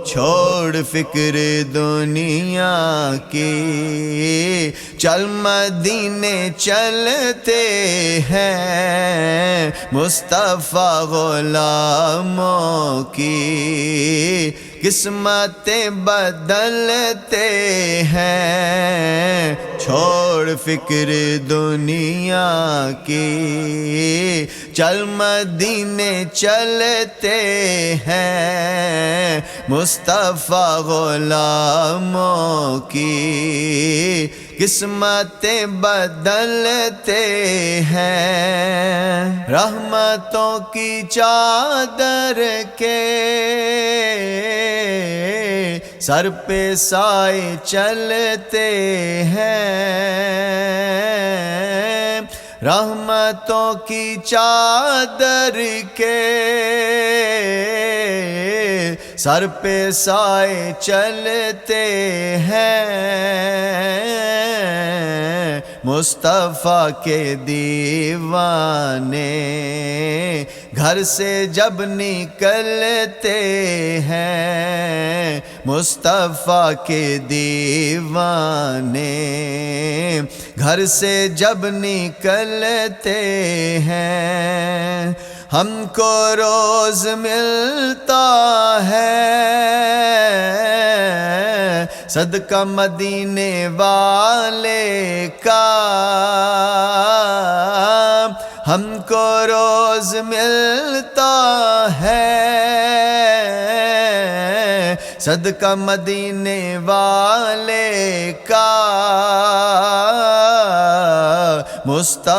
چھوڑ فکر دنیا کی، چل مدینے چلتے ہیں مصطفیٰ غلاموں کی، قسمتیں بدلتے ہیں، چھوڑ فکر دنیا کی، چل مدینے چلتے ہیں مصطفیٰ غلاموں کی، قسمتیں بدلتے ہیں، رحمتوں کی چادر کے سر پہ سائے چلتے ہیں، رحمتوں کی چادر کے سر پہ سائے چلتے ہیں، مصطفیٰ کے دیوانے گھر سے جب نکلتے ہیں، مصطفیٰ کے دیوانے گھر سے جب نکلتے ہیں، ہم کو روز ملتا ہے صدقہ مدینے والے کا، ہم کو روز ملتا ہے صدقہ مدینے والے کا، مصطفیٰ